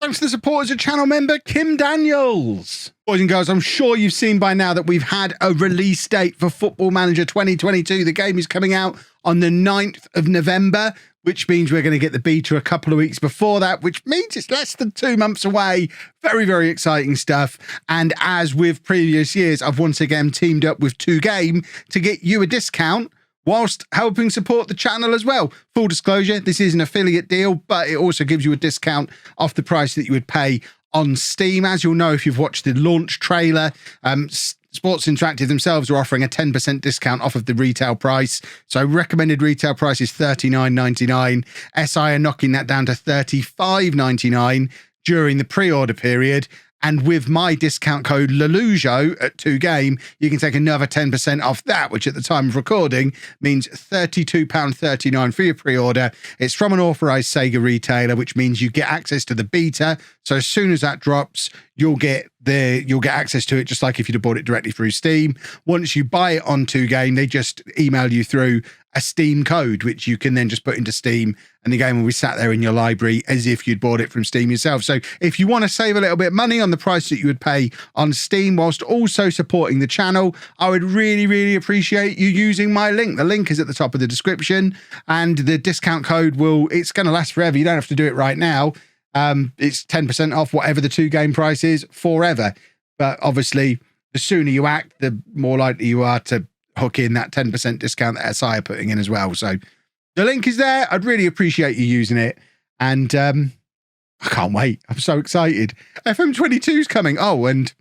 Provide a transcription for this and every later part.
Thanks to the support as a channel member, Kim Daniels. Boys and girls, I'm sure you've seen by now that we've had a release date for Football Manager 2022. The game is coming out on the 9th of November, which means we're going to get the beta a couple of weeks before that, which means it's less than 2 months away. Very, very exciting stuff. And as with previous years, I've once again teamed up with 2Game to get you a discount whilst helping support the channel as well. Full disclosure, this is an affiliate deal, but it also gives you a discount off the price that you would pay on Steam. As you'll know if you've watched the launch trailer, Sports Interactive themselves are offering a 10% discount off of the retail price. So recommended retail price is $39.99. SI are knocking that down to $35.99 during the pre-order period. And with my discount code LOLLUJO at 2Game, you can take another 10% off that, which at the time of recording means £32.39 for your pre-order. It's from an authorized Sega retailer, which means you get access to the beta. So as soon as that drops, you'll get access to it, just like if you'd have bought it directly through Steam. Once you buy it on 2Game, they just email you through a Steam code, which you can then just put into Steam, and the game will be sat there in your library as if you'd bought it from Steam yourself. So if you want to save a little bit of money on the price that you would pay on Steam whilst also supporting the channel, I would really, really appreciate you using my link. The link is at the top of the description, and the discount code it's going to last forever. You don't have to do it right now. It's 10% off whatever the 2Game price is forever. But obviously, the sooner you act, the more likely you are to hook in that 10% discount that SI are putting in as well. So the link is there. I'd really appreciate you using it. And I can't wait. I'm so excited. FM22 is coming. Oh, and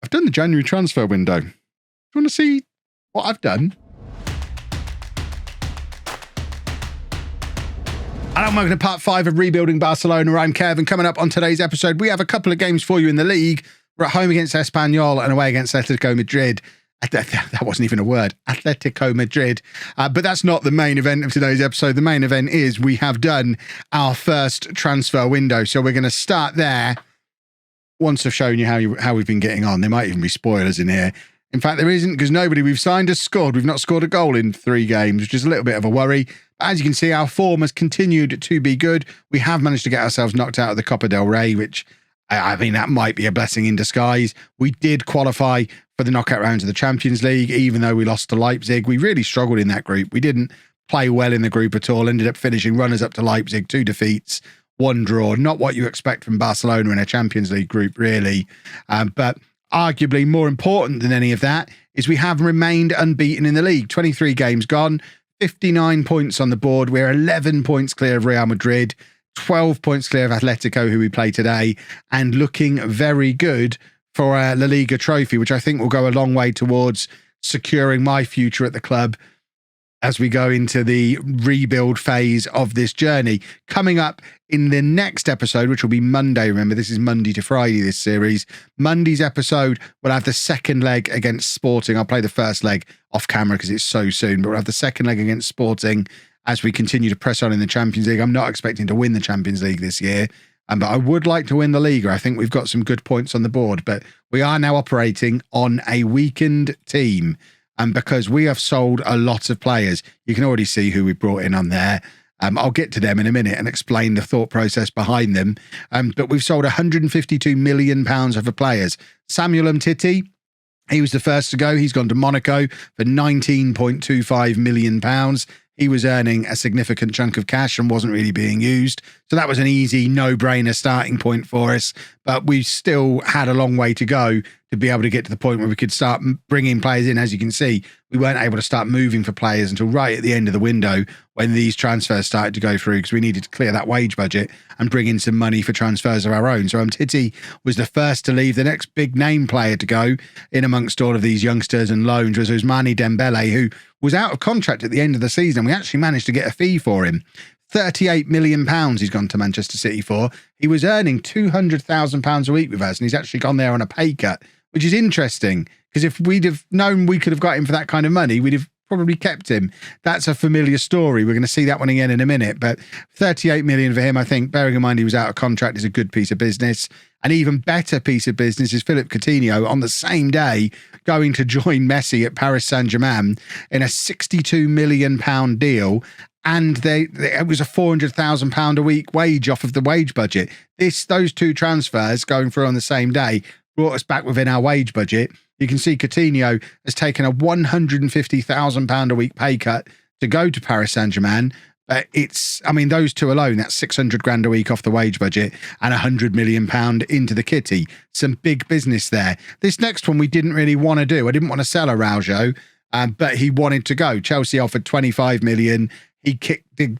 I've done the January transfer window. Do you want to see what I've done? And welcome to part 5 of Rebuilding Barcelona. I'm Kevin. Coming up on today's episode, we have a couple of games for you in the league. We're at home against Espanyol and away against Atletico Madrid. That wasn't even a word. Atletico Madrid. But that's not the main event of today's episode. The main event is we have done our first transfer window. So we're going to start there once I've shown you how we've been getting on. There might even be spoilers in here. In fact, there isn't, because nobody we've signed has scored. We've not scored a goal in 3 games, which is a little bit of a worry. As you can see, our form has continued to be good. We have managed to get ourselves knocked out of the Copa del Rey, which, I mean, that might be a blessing in disguise. We did qualify for the knockout rounds of the Champions League, even though we lost to Leipzig. We really struggled in that group. We didn't play well in the group at all. Ended up finishing runners up to Leipzig, 2 defeats, 1 draw. Not what you expect from Barcelona in a Champions League group, really. But arguably more important than any of that is we have remained unbeaten in the league. 23 games gone, 59 points on the board. We're 11 points clear of Real Madrid, 12 points clear of Atletico, who we play today, and looking very good for a La Liga trophy, which I think will go a long way towards securing my future at the club as we go into the rebuild phase of this journey. Coming up in the next episode, which will be Monday, remember, this is Monday to Friday, this series. Monday's episode, we'll have the second leg against Sporting. I'll play the first leg off camera because it's so soon, but we'll have the second leg against Sporting as we continue to press on in the Champions League. I'm not expecting to win the Champions League this year, but I would like to win the Liga. I think we've got some good points on the board, but we are now operating on a weakened team. And because we have sold a lot of players, you can already see who we brought in on there. I'll get to them in a minute and explain the thought process behind them. But we've sold £152 million worth of players. Samuel Umtiti, he was the first to go. He's gone to Monaco for £19.25 million. He was earning a significant chunk of cash and wasn't really being used. So that was an easy, no-brainer starting point for us. But we still had a long way to go to be able to get to the point where we could start bringing players in. As you can see, we weren't able to start moving for players until right at the end of the window when these transfers started to go through, because we needed to clear that wage budget and bring in some money for transfers of our own. So Umtiti was the first to leave. The next big name player to go in amongst all of these youngsters and loans was Ousmane Dembele, who was out of contract at the end of the season. We actually managed to get a fee for him. £38 million he's gone to Manchester City for. He was earning £200,000 a week with us, and he's actually gone there on a pay cut, which is interesting, because if we'd have known we could have got him for that kind of money, we'd have probably kept him. That's a familiar story. We're going to see that one again in a minute, but 38 million for him, I think, bearing in mind he was out of contract, is a good piece of business. An even better piece of business is Philippe Coutinho on the same day going to join Messi at Paris Saint-Germain in a £62 million deal and it was a £400,000 a week wage off of the wage budget. Those two transfers going through on the same day brought us back within our wage budget. You can see Coutinho has taken a £150,000 a week pay cut to go to Paris Saint-Germain. But those two alone, that's 600 grand a week off the wage budget and £100 million into the kitty. Some big business there. This next one we didn't really want to do. I didn't want to sell Araujo, but he wanted to go. Chelsea offered 25 million. He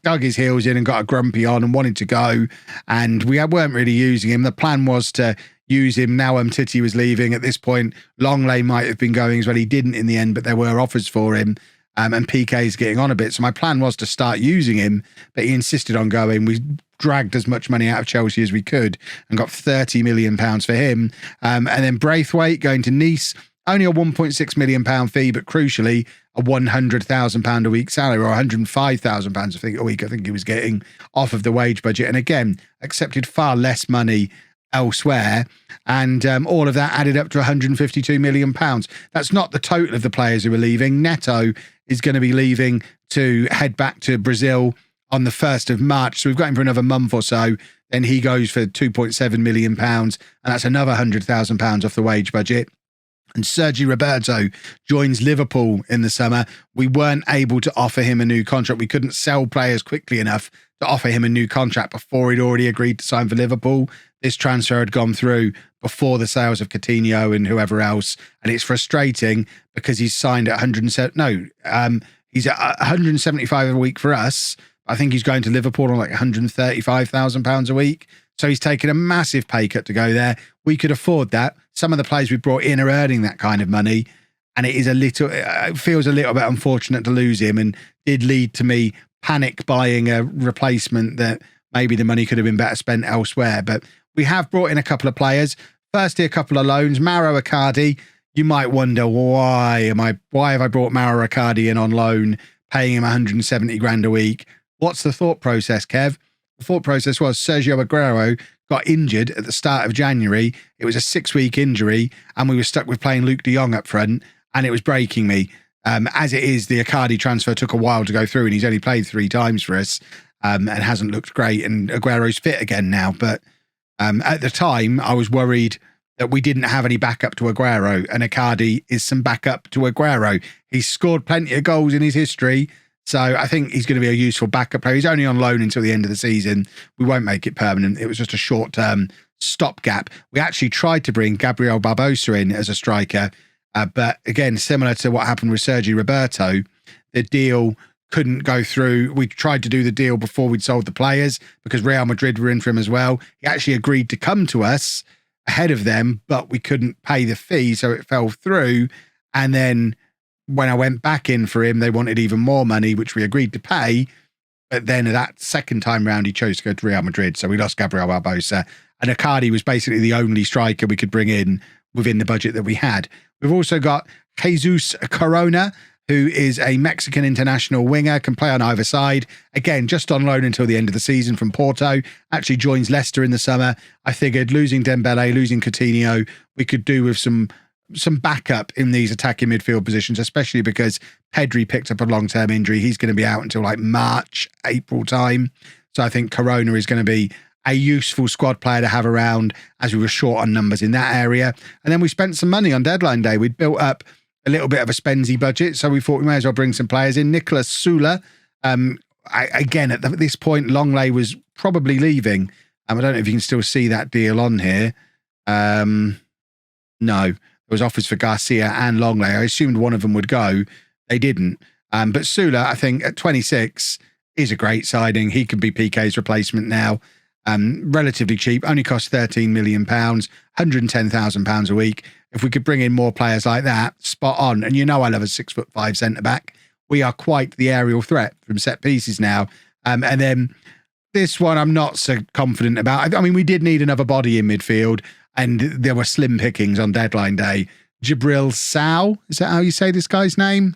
dug his heels in and got a grumpy on and wanted to go. And we weren't really using him. The plan was to use him. Now Titi was leaving. At this point, Longley might have been going as well. He didn't in the end, but there were offers for him. And PK's getting on a bit. So my plan was to start using him, but he insisted on going. We dragged as much money out of Chelsea as we could and got £30 million for him. And then Braithwaite going to Nice, only a £1.6 million fee, but crucially, a £100,000 a week salary, or £105,000 a week, I think he was getting off of the wage budget. And again, accepted far less money elsewhere, and all of that added up to £152 million. That's not the total of the players who are leaving. Neto is going to be leaving to head back to Brazil on the 1st of March. So we've got him for another month or so. Then he goes for £2.7 million, and that's another £100,000 off the wage budget. And Sergi Roberto joins Liverpool in the summer. We weren't able to offer him a new contract. We couldn't sell players quickly enough to offer him a new contract before he'd already agreed to sign for Liverpool. This transfer had gone through before the sales of Coutinho and whoever else. And it's frustrating because he's signed at he's at 175 a week for us. I think he's going to Liverpool on like £135,000 a week. So he's taken a massive pay cut to go there. We could afford that. Some of the players we brought in are earning that kind of money. And it feels a little bit unfortunate to lose him, and did lead to me panic buying a replacement that maybe the money could have been better spent elsewhere. But we have brought in a couple of players. Firstly, a couple of loans. Mauro Icardi, you might wonder, why have I brought Mauro Icardi in on loan, paying him 170 grand a week? What's the thought process, Kev? The thought process was Sergio Aguero got injured at the start of January. It was a 6-week injury, and we were stuck with playing Luke de Jong up front, and it was breaking me. As it is, the Icardi transfer took a while to go through, and he's only played 3 times for us, and hasn't looked great. And Aguero's fit again now, but at the time, I was worried that we didn't have any backup to Aguero, and Icardi is some backup to Aguero. He's scored plenty of goals in his history, so I think he's going to be a useful backup player. He's only on loan until the end of the season. We won't make it permanent. It was just a short-term stopgap. We actually tried to bring Gabriel Barbosa in as a striker, but again, similar to what happened with Sergi Roberto, the deal couldn't go through. We tried to do the deal before we'd sold the players because Real Madrid were in for him as well. He actually agreed to come to us ahead of them, but we couldn't pay the fee, so it fell through. And then when I went back in for him, they wanted even more money, which we agreed to pay. But then that second time round, he chose to go to Real Madrid. So we lost Gabriel Barbosa. And Icardi was basically the only striker we could bring in within the budget that we had. We've also got Jesus Corona, who is a Mexican international winger, can play on either side. Again, just on loan until the end of the season from Porto. Actually joins Leicester in the summer. I figured losing Dembele, losing Coutinho, we could do with some backup in these attacking midfield positions, especially because Pedri picked up a long-term injury. He's going to be out until like March, April time. So I think Corona is going to be a useful squad player to have around, as we were short on numbers in that area. And then we spent some money on deadline day. We'd built up a little bit of a spendy budget, so we thought we may as well bring some players in. Nicolas Sula, again, at this point, Longley was probably leaving. I don't know if you can still see that deal on here. No, there was offers for Garcia and Longley. I assumed one of them would go. They didn't. But Sula, I think, at 26 is a great signing. He could be PK's replacement now. Relatively cheap, only cost £13 million, £110,000 a week. If we could bring in more players like that, spot on. And you know I love a 6'5" centre-back. We are quite the aerial threat from set pieces now. And then this one I'm not so confident about. I mean, we did need another body in midfield, and there were slim pickings on deadline day. Djibril Sow, is that how you say this guy's name?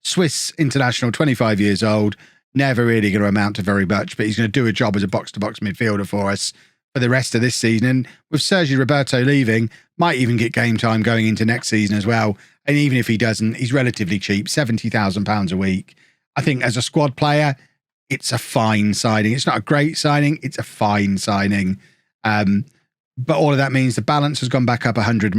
Swiss international, 25 years old. Never really going to amount to very much, but he's going to do a job as a box-to-box midfielder for us for the rest of this season. And with Sergi Roberto leaving, might even get game time going into next season as well. And even if he doesn't, he's relatively cheap, £70,000 a week. I think as a squad player, it's a fine signing. It's not a great signing. It's a fine signing. But all of that means the balance has gone back up above £100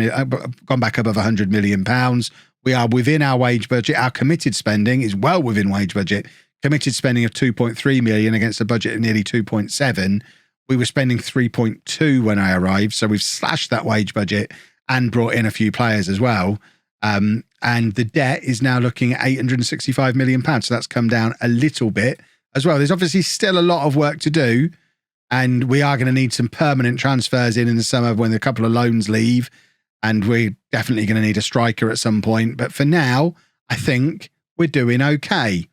million. We are within our wage budget. Our committed spending is well within wage budget. Committed spending of 2.3 million against a budget of nearly 2.7. We were spending 3.2 when I arrived. So we've slashed that wage budget and brought in a few players as well. And the debt is now looking at £865 million. So that's come down a little bit as well. There's obviously still a lot of work to do. And we are going to need some permanent transfers in the summer when a couple of loans leave. And we're definitely going to need a striker at some point. But for now, I think we're doing okay.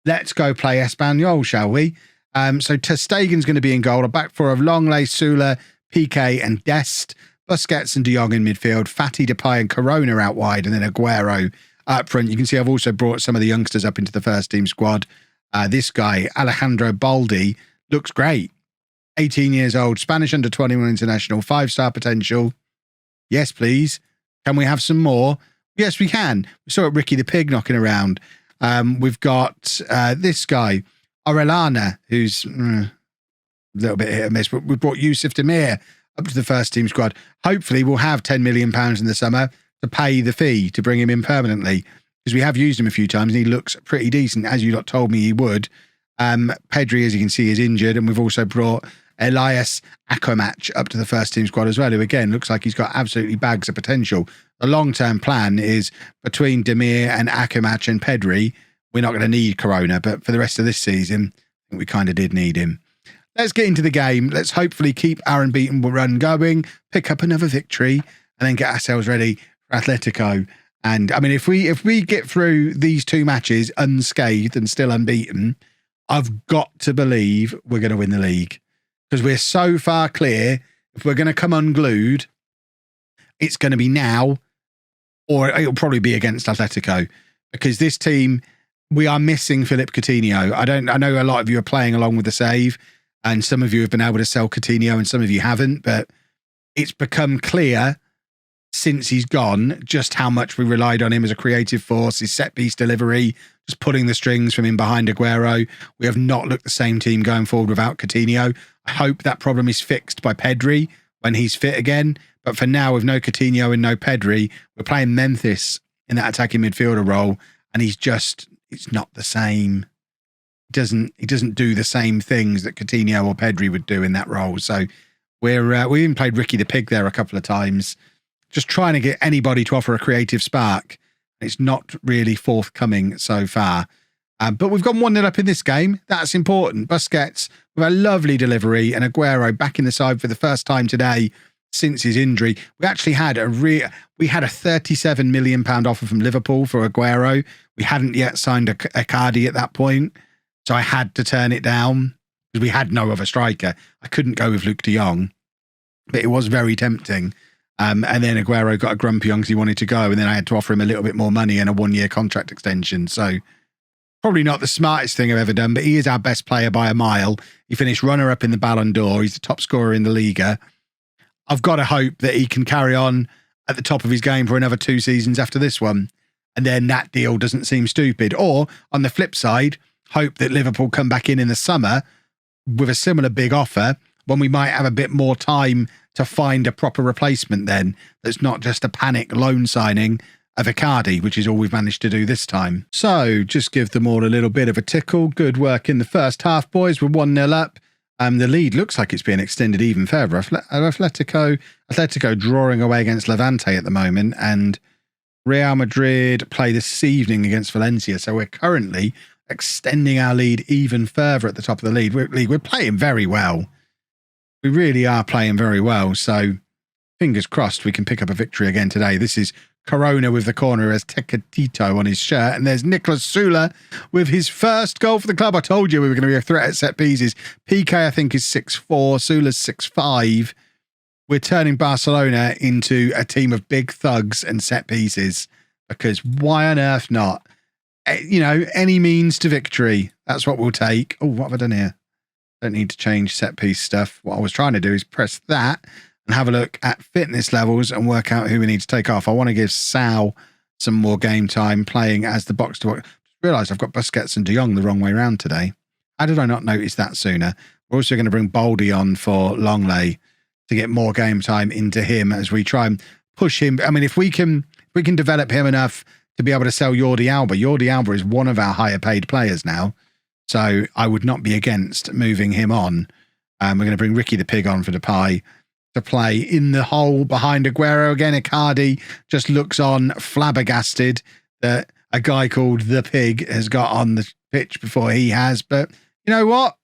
Let's go play Espanyol, shall we? So Ter Stegen's going to be in goal. A back four of Longley, Sula, Piqué and Dest. Busquets and De Jong in midfield. Fati, Depay and Corona out wide. And then Aguero up front. You can see I've also brought some of the youngsters up into the first team squad. This guy, Alejandro Baldi, looks great. 18 years old, Spanish under-21 international, 5-star potential. Yes, please. Can we have some more? Yes, we can. We saw Ricky the Pig knocking around. We've got this guy, Orellana, who's a little bit hit and miss, but we brought Yusuf Demir up to the first team squad. Hopefully we'll have £10 million in the summer to pay the fee to bring him in permanently, because we have used him a few times and he looks pretty decent, as you lot told me he would. Pedri, as you can see, is injured, and we've also brought Elias Akomach up to the first team squad as well, who again looks like he's got absolutely bags of potential. The long-term plan is between Demir and Akomach and Pedri, we're not going to need Corona, but for the rest of this season, I think we kind of did need him. Let's get into the game. Let's hopefully keep our unbeaten run going, pick up another victory, and then get ourselves ready for Atletico. And I mean, if we get through these two matches unscathed and still unbeaten, I've got to believe we're going to win the league. Because we're so far clear, if we're going to come unglued, it's going to be now, or it'll probably be against Atletico. Because this team, we are missing Philippe Coutinho. I know a lot of you are playing along with the save, and some of you have been able to sell Coutinho and some of you haven't, but it's become clear since he's gone just how much we relied on him as a creative force, his set-piece delivery, just putting the strings from in behind Aguero. We have not looked the same team going forward without Coutinho. I hope that problem is fixed by Pedri when he's fit again. But for now, with no Coutinho and no Pedri, we're playing Memphis in that attacking midfielder role, and it's not the same. He doesn't do the same things that Coutinho or Pedri would do in that role. So we even played Ricky the Pig there a couple of times, just trying to get anybody to offer a creative spark. It's not really forthcoming so far. But we've gone 1-0 up in this game. That's important. Busquets with a lovely delivery, and Aguero back in the side for the first time today since his injury. We actually had a £37 million offer from Liverpool for Aguero. We hadn't yet signed a Icardi at that point, so I had to turn it down because we had no other striker. I couldn't go with Luke de Jong, but it was very tempting. And then Aguero got a grumpy on because he wanted to go, and then I had to offer him a little bit more money and a 1-year contract extension. So probably not the smartest thing I've ever done, but he is our best player by a mile. He finished runner-up in the Ballon d'Or. He's the top scorer in the Liga. I've got to hope that he can carry on at the top of his game for another 2 seasons after this one, and then that deal doesn't seem stupid. Or, on the flip side, hope that Liverpool come back in the summer with a similar big offer when we might have a bit more time to find a proper replacement then. That's not just a panic loan signing of Icardi, which is all we've managed to do this time. So just give them all a little bit of a tickle. Good work in the first half, boys. We're 1-0 up. The lead looks like it's being extended even further. Atletico drawing away against Levante at the moment, and Real Madrid play this evening against Valencia. So we're currently extending our lead even further at the top of the league. We're playing very well. We really are playing very well. So fingers crossed we can pick up a victory again today. This is Corona with the corner as Tecatito on his shirt. And there's Nicolas Sula with his first goal for the club. I told you we were going to be a threat at set pieces. Piqué, I think, is 6'4". Sula's 6'5". We're turning Barcelona into a team of big thugs and set pieces, because why on earth not? You know, any means to victory. That's what we'll take. Oh, what have I done here? Don't need to change set piece stuff. What I was trying to do is press that and have a look at fitness levels and work out who we need to take off. I want to give Sal some more game time playing as the box-to-box. Just realised I've got Busquets and De Jong the wrong way around today. How did I not notice that sooner? We're also going to bring Baldy on for Longley to get more game time into him as we try and push him. I mean, if we can develop him enough to be able to sell Jordi Alba. Jordi Alba is one of our higher paid players now. So I would not be against moving him on. We're going to bring Ricky the Pig on for Depay to play in the hole behind Aguero. Again, Icardi just looks on flabbergasted that a guy called the Pig has got on the pitch before he has. But you know what?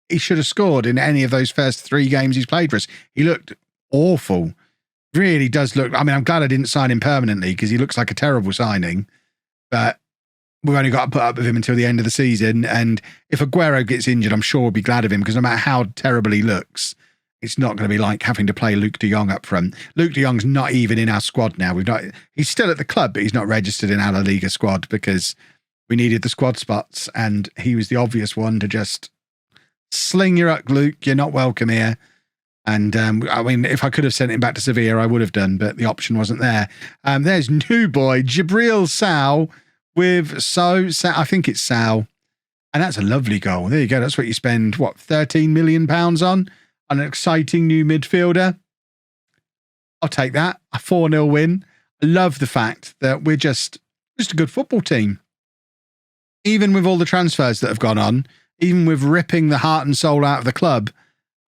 He should have scored in any of those first 3 games he's played for us. He looked awful. Really does look... I mean, I'm glad I didn't sign him permanently because he looks like a terrible signing. But we've only got to put up with him until the end of the season. And if Aguero gets injured, I'm sure we'll be glad of him because no matter how terrible he looks, it's not going to be like having to play Luke de Jong up front. Luke de Jong's not even in our squad now. He's still at the club, but he's not registered in our La Liga squad because we needed the squad spots and he was the obvious one to just sling your up, Luke. You're not welcome here. And I mean, if I could have sent him back to Sevilla, I would have done, but the option wasn't there. There's new boy, Jibril Sal with I think it's Sal. And that's a lovely goal. There you go. That's what you spend, what, £13 million on an exciting new midfielder. I'll take that. A 4-0 win. I love the fact that we're just a good football team. Even with all the transfers that have gone on, even with ripping the heart and soul out of the club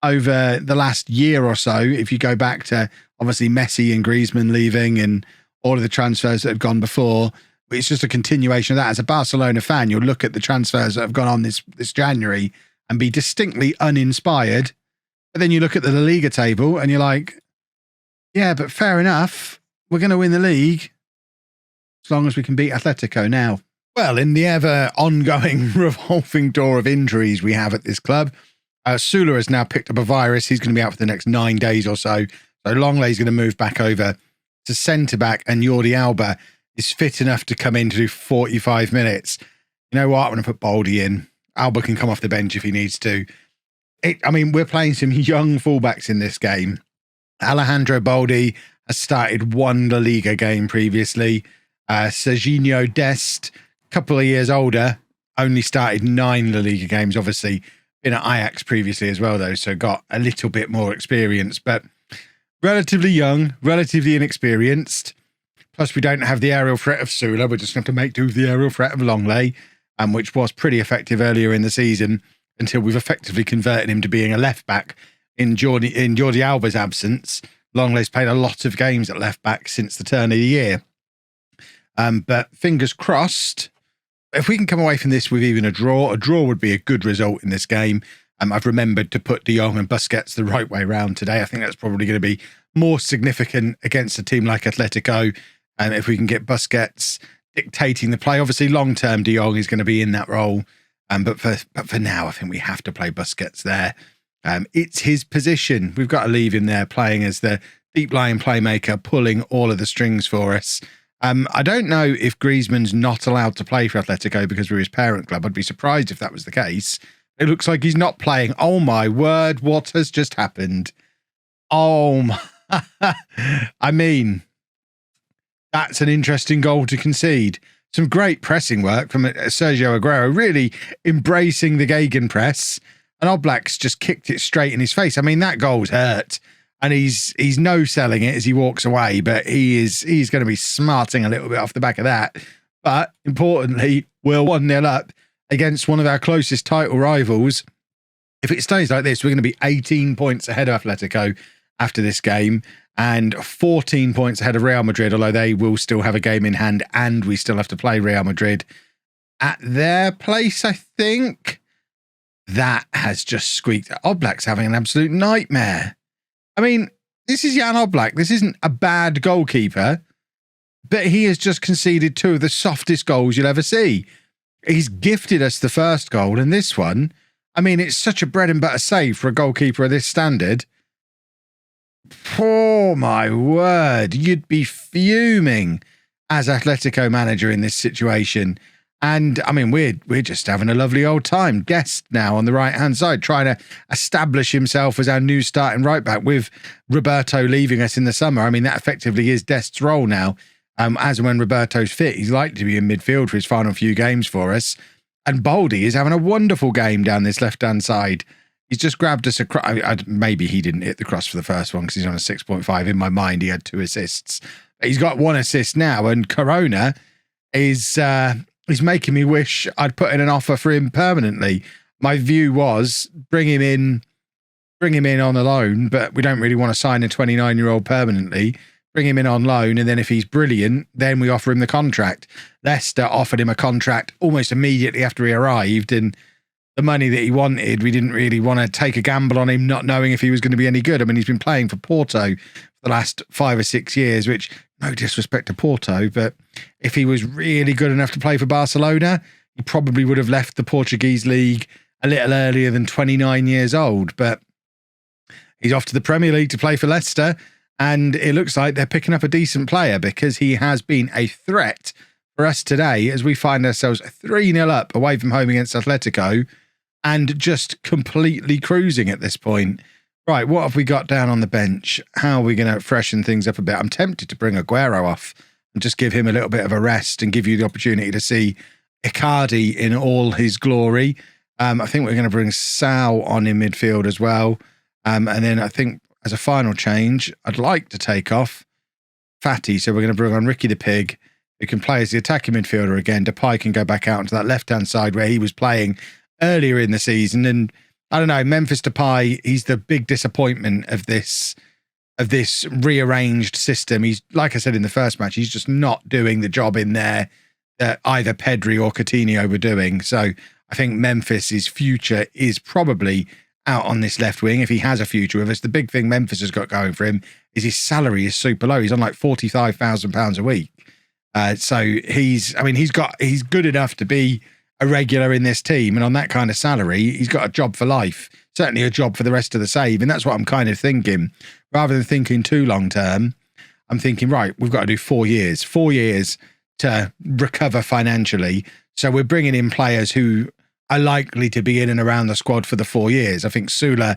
over the last year or so, if you go back to obviously Messi and Griezmann leaving and all of the transfers that have gone before, it's just a continuation of that. As a Barcelona fan, you'll look at the transfers that have gone on this January and be distinctly uninspired. But then you look at the La Liga table and you're like, yeah, but fair enough. We're going to win the league as long as we can beat Atletico now. Well, in the ever ongoing revolving door of injuries we have at this club, Sula has now picked up a virus. He's going to be out for the next 9 days or so. So Longley's going to move back over to centre-back and Jordi Alba is fit enough to come in to do 45 minutes. You know what? I'm going to put Baldy in. Alba can come off the bench if he needs to. I mean, we're playing some young fullbacks in this game. Alejandro Baldi has started 1 La Liga game previously. Serginho Dest, a couple of years older, only started 9 La Liga games, obviously been at Ajax previously as well, though, so got a little bit more experience, but relatively young, relatively inexperienced. Plus, we don't have the aerial threat of Sula. We're just going to have to make do with the aerial threat of Longley, which was pretty effective earlier in the season until we've effectively converted him to being a left-back in Jordi Alba's absence. Longley's played a lot of games at left-back since the turn of the year. But fingers crossed, if we can come away from this with even a draw would be a good result in this game. I've remembered to put De Jong and Busquets the right way round today. I think that's probably going to be more significant against a team like Atletico. And if we can get Busquets dictating the play, obviously long-term De Jong is going to be in that role. But for now, I think we have to play Busquets there. It's his position. We've got to leave him there playing as the deep-lying playmaker, pulling all of the strings for us. I don't know if Griezmann's not allowed to play for Atletico because we're his parent club. I'd be surprised if that was the case. It looks like he's not playing. Oh, my word. What has just happened? Oh, my. I mean, that's an interesting goal to concede. Some great pressing work from Sergio Aguero, really embracing the gegenpress. And Oblak's just kicked it straight in his face. I mean, that goal's hurt. And he's no-selling it as he walks away, but he's going to be smarting a little bit off the back of that. But importantly, we're 1-0 up against one of our closest title rivals. If it stays like this, we're going to be 18 points ahead of Atletico after this game and 14 points ahead of Real Madrid, although they will still have a game in hand and we still have to play Real Madrid at their place, I think. That has just squeaked. Oblak's having an absolute nightmare. I mean, this is Jan Oblak. This isn't a bad goalkeeper, but he has just conceded 2 of the softest goals you'll ever see. He's gifted us the first goal, and this one, I mean, it's such a bread and butter save for a goalkeeper of this standard. Oh, my word. You'd be fuming as Atletico manager in this situation. And, I mean, we're just having a lovely old time. Guest now on the right-hand side, trying to establish himself as our new starting right-back with Roberto leaving us in the summer. I mean, that effectively is Dest's role now. As and when Roberto's fit, he's likely to be in midfield for his final few games for us. And Baldy is having a wonderful game down this left-hand side. He's just grabbed us maybe he didn't hit the cross for the first one because he's on a 6.5. In my mind, he had 2 assists. He's got 1 assist now, and Corona is making me wish I'd put in an offer for him permanently. My view was bring him in on a loan, but we don't really want to sign a 29-year-old permanently. Bring him in on loan, and then if he's brilliant, then we offer him the contract. Leicester offered him a contract almost immediately after he arrived, and the money that he wanted, we didn't really want to take a gamble on him not knowing if he was going to be any good. I mean, he's been playing for Porto for the last 5 or 6 years, which, no disrespect to Porto, but if he was really good enough to play for Barcelona, he probably would have left the Portuguese league a little earlier than 29 years old. But he's off to the Premier League to play for Leicester, and it looks like they're picking up a decent player because he has been a threat for us today as we find ourselves 3-0 up away from home against Atletico and just completely cruising at this point. Right, what have we got down on the bench? How are we going to freshen things up a bit? I'm tempted to bring Aguero off and just give him a little bit of a rest and give you the opportunity to see Icardi in all his glory. I think we're going to bring Sal on in midfield as well. And then I think as a final change, I'd like to take off Fatty. So we're going to bring on Ricky the Pig, who can play as the attacking midfielder again. Depay can go back out into that left-hand side where he was playing earlier in the season. And I don't know, Memphis Depay, he's the big disappointment of this rearranged system. He's, like I said in the first match, he's just not doing the job in there that either Pedri or Coutinho were doing. So I think Memphis's future is probably out on this left wing if he has a future with us. The big thing Memphis has got going for him is his salary is super low. He's on like £45,000 a week. So he's good enough to be a regular in this team, and on that kind of salary, he's got a job for life, certainly a job for the rest of the save, and that's what I'm kind of thinking. Rather than thinking too long term, I'm thinking, right, we've got to do 4 years to recover financially. So we're bringing in players who are likely to be in and around the squad for the 4 years. I think Sula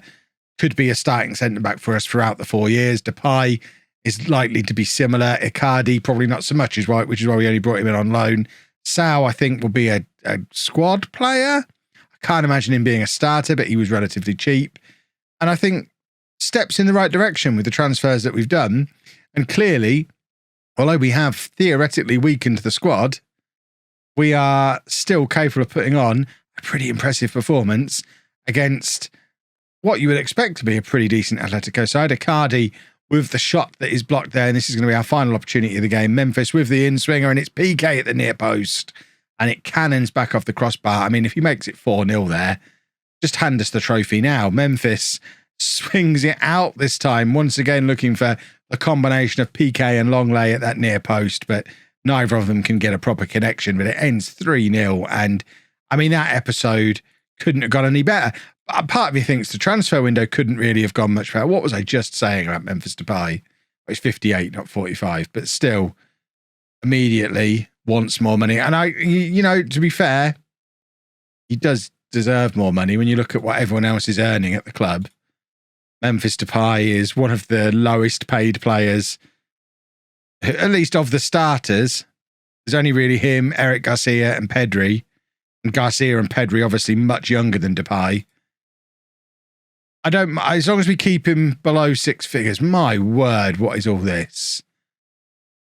could be a starting centre-back for us throughout the 4 years. Depay is likely to be similar. Icardi, probably not so much, which is why we only brought him in on loan. Sal, I think, will be a squad player. I can't imagine him being a starter, but he was relatively cheap. And I think steps in the right direction with the transfers that we've done. And clearly, although we have theoretically weakened the squad, we are still capable of putting on a pretty impressive performance against what you would expect to be a pretty decent Atletico side. Icardi with the shot that is blocked there, and this is going to be our final opportunity of the game. Memphis with the in-swinger, and it's PK at the near post, and it cannons back off the crossbar. I mean, if he makes it 4-0 there, just hand us the trophy now. Memphis swings it out this time, once again looking for a combination of PK and Longley at that near post, but neither of them can get a proper connection, but it ends 3-0, and I mean, that episode couldn't have gone any better. Part of me thinks the transfer window couldn't really have gone much better. What was I just saying about Memphis Depay? It's 58, not 45, but still immediately wants more money. And to be fair, he does deserve more money when you look at what everyone else is earning at the club. Memphis Depay is one of the lowest paid players, at least of the starters. There's only really him, Eric Garcia and Pedri. And Garcia and Pedri obviously much younger than Depay. As long as we keep him below 6 figures, my word, what is all this?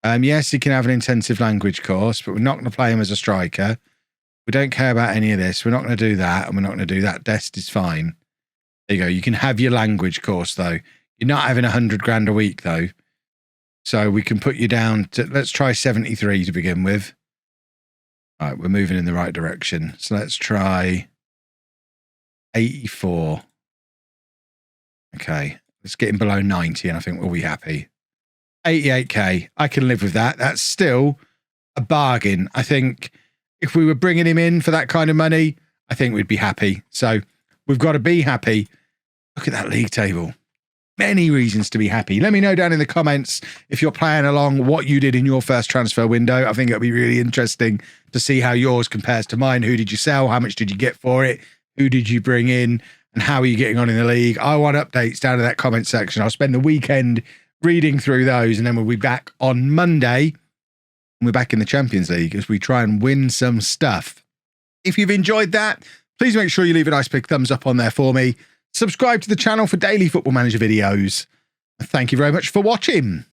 Yes, he can have an intensive language course, but we're not going to play him as a striker. We don't care about any of this. We're not going to do that, and we're not going to do that. Dest is fine. There you go. You can have your language course, though. You're not having 100 grand a week, though. So we can put you down to, let's try 73 to begin with. All right, we're moving in the right direction. So let's try 84. Okay, let's get him below 90 and I think we'll be happy. 88k, I can live with that. That's still a bargain. I think if we were bringing him in for that kind of money, I think we'd be happy. So we've got to be happy. Look at that league table. Many reasons to be happy. Let me know down in the comments if you're playing along what you did in your first transfer window. I think it'll be really interesting to see how yours compares to mine. Who did you sell? How much did you get for it? Who did you bring in? And how are you getting on in the league? I want updates down in that comment section. I'll spend the weekend reading through those, and then we'll be back on Monday. And we're back in the Champions League as we try and win some stuff. If you've enjoyed that, please make sure you leave a nice big thumbs up on there for me. Subscribe to the channel for daily Football Manager videos. Thank you very much for watching.